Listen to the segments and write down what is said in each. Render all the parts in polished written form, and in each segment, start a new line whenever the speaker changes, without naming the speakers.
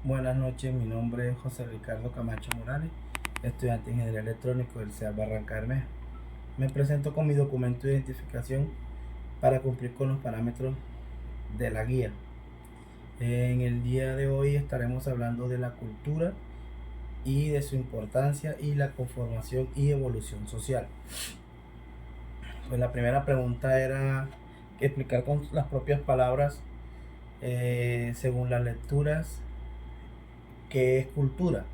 Buenas noches, mi nombre es José Ricardo Camacho Morales, estudiante de Ingeniería Electrónica del CEA Barranca Bermeja. Me presento con mi documento de identificación para cumplir con los parámetros de la guía. En el día de hoy estaremos hablando de la cultura y de su importancia y la conformación y evolución social. Pues la primera pregunta era explicar con las propias palabras, según las lecturas, qué es cultura.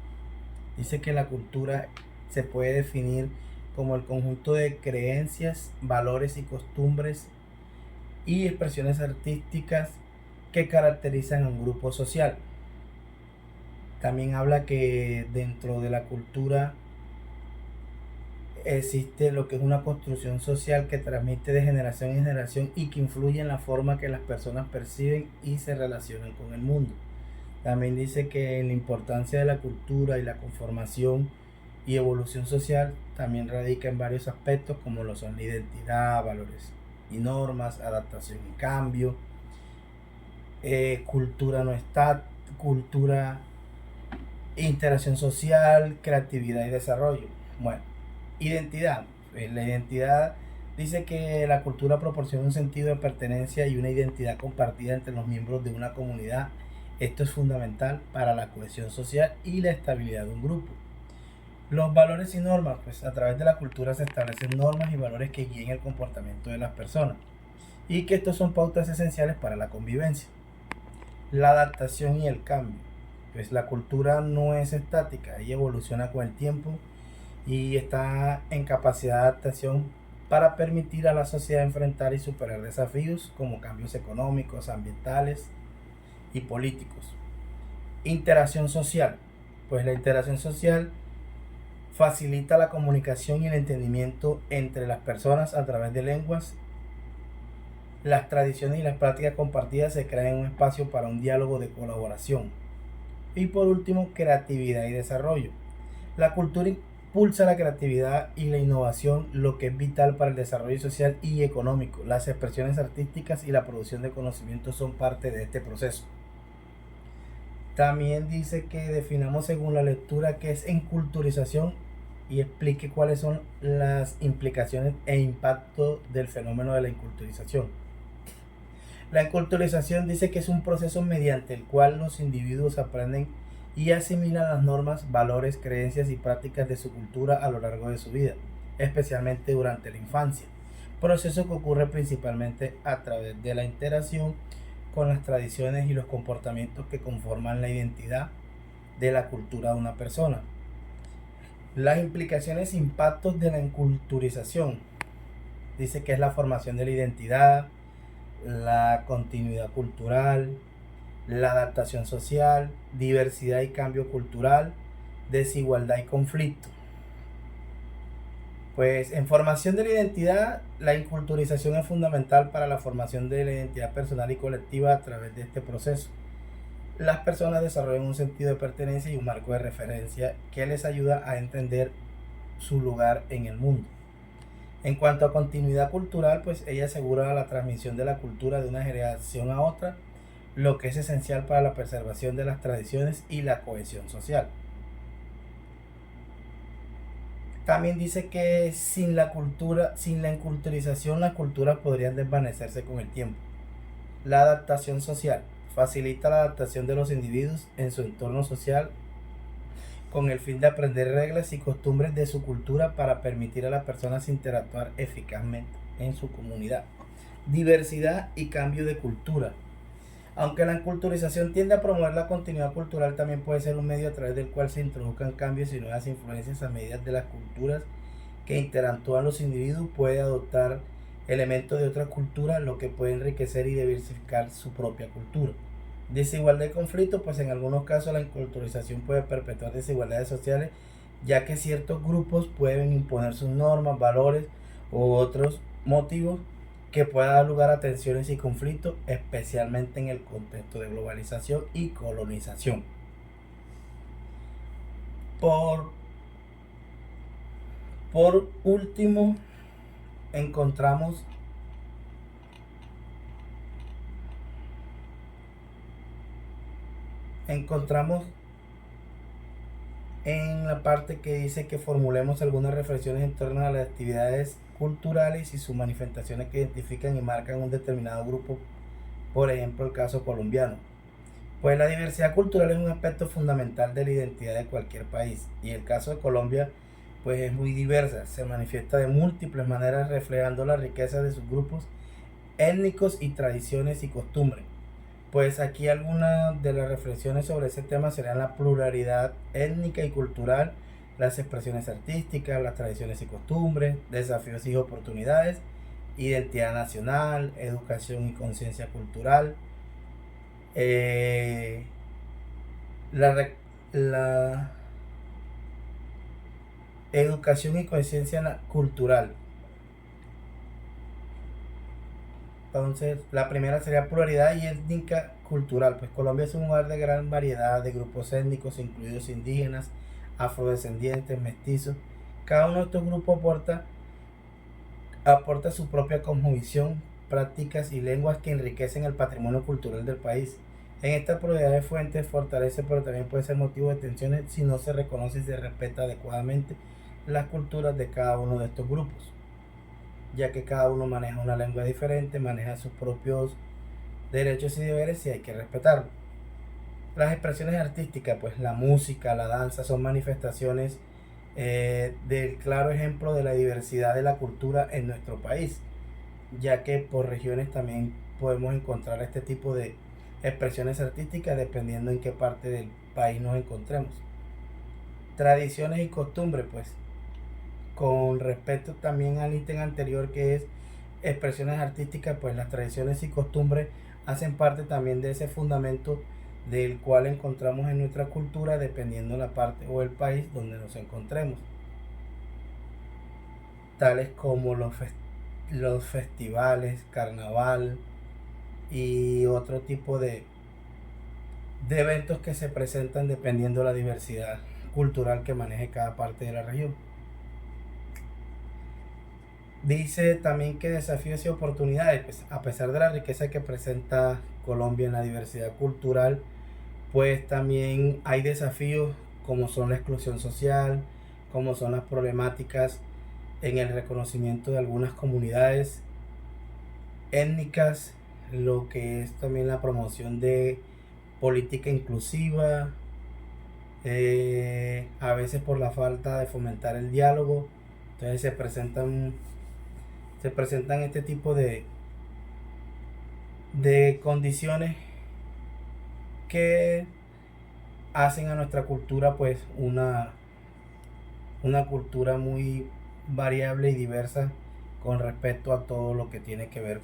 Dice que la cultura se puede definir como el conjunto de creencias, valores y costumbres y expresiones artísticas que caracterizan a un grupo social. También habla que dentro de la cultura existe lo que es una construcción social que transmite de generación en generación y que influye en la forma que las personas perciben y se relacionan con el mundo. También dice que la importancia de la cultura y la conformación y evolución social también radica en varios aspectos como lo son la identidad, valores y normas, adaptación y cambio, cultura no está, cultura, interacción social, creatividad y desarrollo. Bueno, identidad. La identidad dice que la cultura proporciona un sentido de pertenencia y una identidad compartida entre los miembros de una comunidad. Esto es fundamental para la cohesión social y la estabilidad de un grupo. Los valores y normas, pues a través de la cultura se establecen normas y valores que guíen el comportamiento de las personas y que estos son pautas esenciales para la convivencia. La adaptación y el cambio, pues la cultura no es estática, ella evoluciona con el tiempo y está en capacidad de adaptación para permitir a la sociedad enfrentar y superar desafíos como cambios económicos, ambientales y políticos. Interacción social, pues la interacción social facilita la comunicación y el entendimiento entre las personas a través de lenguas. Las tradiciones y las prácticas compartidas se crean un espacio para un diálogo de colaboración. Y por último, creatividad y desarrollo. La cultura impulsa la creatividad y la innovación, lo que es vital para el desarrollo social y económico. Las expresiones artísticas y la producción de conocimiento son parte de este proceso. También dice que definamos según la lectura qué es enculturización y explique cuáles son las implicaciones e impacto del fenómeno de la enculturización. La enculturización dice que es un proceso mediante el cual los individuos aprenden y asimilan las normas, valores, creencias y prácticas de su cultura a lo largo de su vida, especialmente durante la infancia. Proceso que ocurre principalmente a través de la interacción con las tradiciones y los comportamientos que conforman la identidad de la cultura de una persona. Las implicaciones e impactos de la enculturización. Dice que es la formación de la identidad, la continuidad cultural, la adaptación social, diversidad y cambio cultural, desigualdad y conflicto. Pues en formación de la identidad, la inculturización es fundamental para la formación de la identidad personal y colectiva a través de este proceso. Las personas desarrollan un sentido de pertenencia y un marco de referencia que les ayuda a entender su lugar en el mundo. En cuanto a continuidad cultural, pues ella asegura la transmisión de la cultura de una generación a otra, lo que es esencial para la preservación de las tradiciones y la cohesión social. También dice que sin la enculturización, las culturas podrían desvanecerse con el tiempo. La adaptación social facilita la adaptación de los individuos en su entorno social con el fin de aprender reglas y costumbres de su cultura para permitir a las personas interactuar eficazmente en su comunidad. Diversidad y cambio de cultura. Aunque la enculturización tiende a promover la continuidad cultural, también puede ser un medio a través del cual se introduzcan cambios y nuevas influencias a medida de las culturas que interactúan los individuos. Puede adoptar elementos de otras culturas, lo que puede enriquecer y diversificar su propia cultura. Desigualdad y conflicto, pues en algunos casos la enculturización puede perpetuar desigualdades sociales, ya que ciertos grupos pueden imponer sus normas, valores u otros motivos que pueda dar lugar a tensiones y conflictos, especialmente en el contexto de globalización y colonización. Por, por último, encontramos encontramos en la parte que dice que formulemos algunas reflexiones en torno a las actividades culturales y sus manifestaciones que identifican y marcan un determinado grupo, por ejemplo el caso colombiano. Pues la diversidad cultural es un aspecto fundamental de la identidad de cualquier país, y el caso de Colombia pues es muy diversa, se manifiesta de múltiples maneras reflejando la riqueza de sus grupos étnicos y tradiciones y costumbres. Pues aquí algunas de las reflexiones sobre ese tema serían la pluralidad étnica y cultural, las expresiones artísticas, las tradiciones y costumbres, desafíos y oportunidades, identidad nacional, educación y conciencia cultural, eh, la, la educación y conciencia cultural. Entonces, la primera sería pluralidad y étnica cultural. Pues Colombia es un lugar de gran variedad de grupos étnicos, incluidos indígenas, afrodescendientes, mestizos. Cada uno de estos grupos aporta su propia cosmovisión, prácticas y lenguas que enriquecen el patrimonio cultural del país. En esta pluralidad de fuentes fortalece, pero también puede ser motivo de tensiones si no se reconoce y se respeta adecuadamente las culturas de cada uno de estos grupos, ya que cada uno maneja una lengua diferente, maneja sus propios derechos y deberes y hay que respetarlo. Las expresiones artísticas, pues la música, la danza, son manifestaciones del claro ejemplo de la diversidad de la cultura en nuestro país, ya que por regiones también podemos encontrar este tipo de expresiones artísticas dependiendo en qué parte del país nos encontremos. Tradiciones y costumbres, pues con respecto también al ítem anterior que es expresiones artísticas, pues las tradiciones y costumbres hacen parte también de ese fundamento del cual encontramos en nuestra cultura dependiendo la parte o el país donde nos encontremos, tales como los festivales, carnaval y otro tipo de eventos que se presentan dependiendo de la diversidad cultural que maneje cada parte de la región. Dice también que desafíos y oportunidades, pues a pesar de la riqueza que presenta Colombia en la diversidad cultural, pues también hay desafíos como son la exclusión social, como son las problemáticas en el reconocimiento de algunas comunidades étnicas, lo que es también la promoción de política inclusiva, a veces por la falta de fomentar el diálogo. Entonces se presentan este tipo de condiciones que hacen a nuestra cultura pues una cultura muy variable y diversa con respecto a todo lo que tiene que ver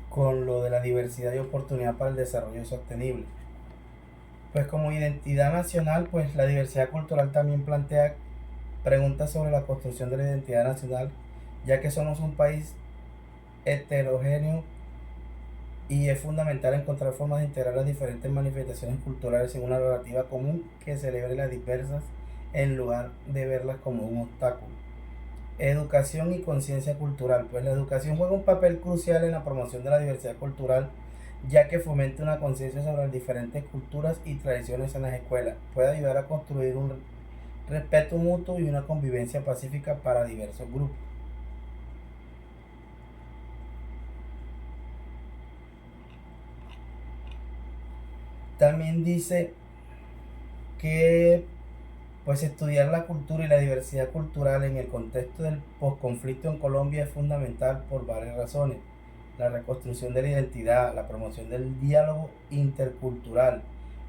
con lo de la diversidad y oportunidad para el desarrollo sostenible. Pues como identidad nacional, pues la diversidad cultural también plantea preguntas sobre la construcción de la identidad nacional, ya que somos un país heterogéneo y es fundamental encontrar formas de integrar las diferentes manifestaciones culturales en una narrativa común que celebre las diversas en lugar de verlas como un obstáculo. Educación y conciencia cultural. Pues la educación juega un papel crucial en la promoción de la diversidad cultural, ya que fomenta una conciencia sobre las diferentes culturas y tradiciones en las escuelas. Puede ayudar a construir un respeto mutuo y una convivencia pacífica para diversos grupos. También dice que pues estudiar la cultura y la diversidad cultural en el contexto del posconflicto en Colombia es fundamental por varias razones. La reconstrucción de la identidad, la promoción del diálogo intercultural,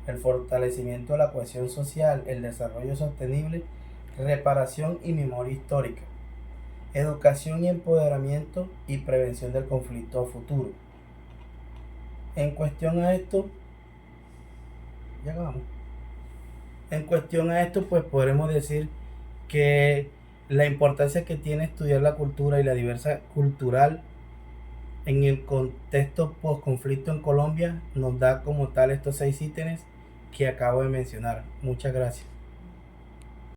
el fortalecimiento de la cohesión social, el desarrollo sostenible, reparación y memoria histórica, educación y empoderamiento y prevención del conflicto futuro. En cuestión a esto, ya acabamos. En cuestión a esto, pues podremos decir que la importancia que tiene estudiar la cultura y la diversidad cultural en el contexto post-conflicto en Colombia nos da como tal estos 6 ítems que acabo de mencionar. Muchas gracias.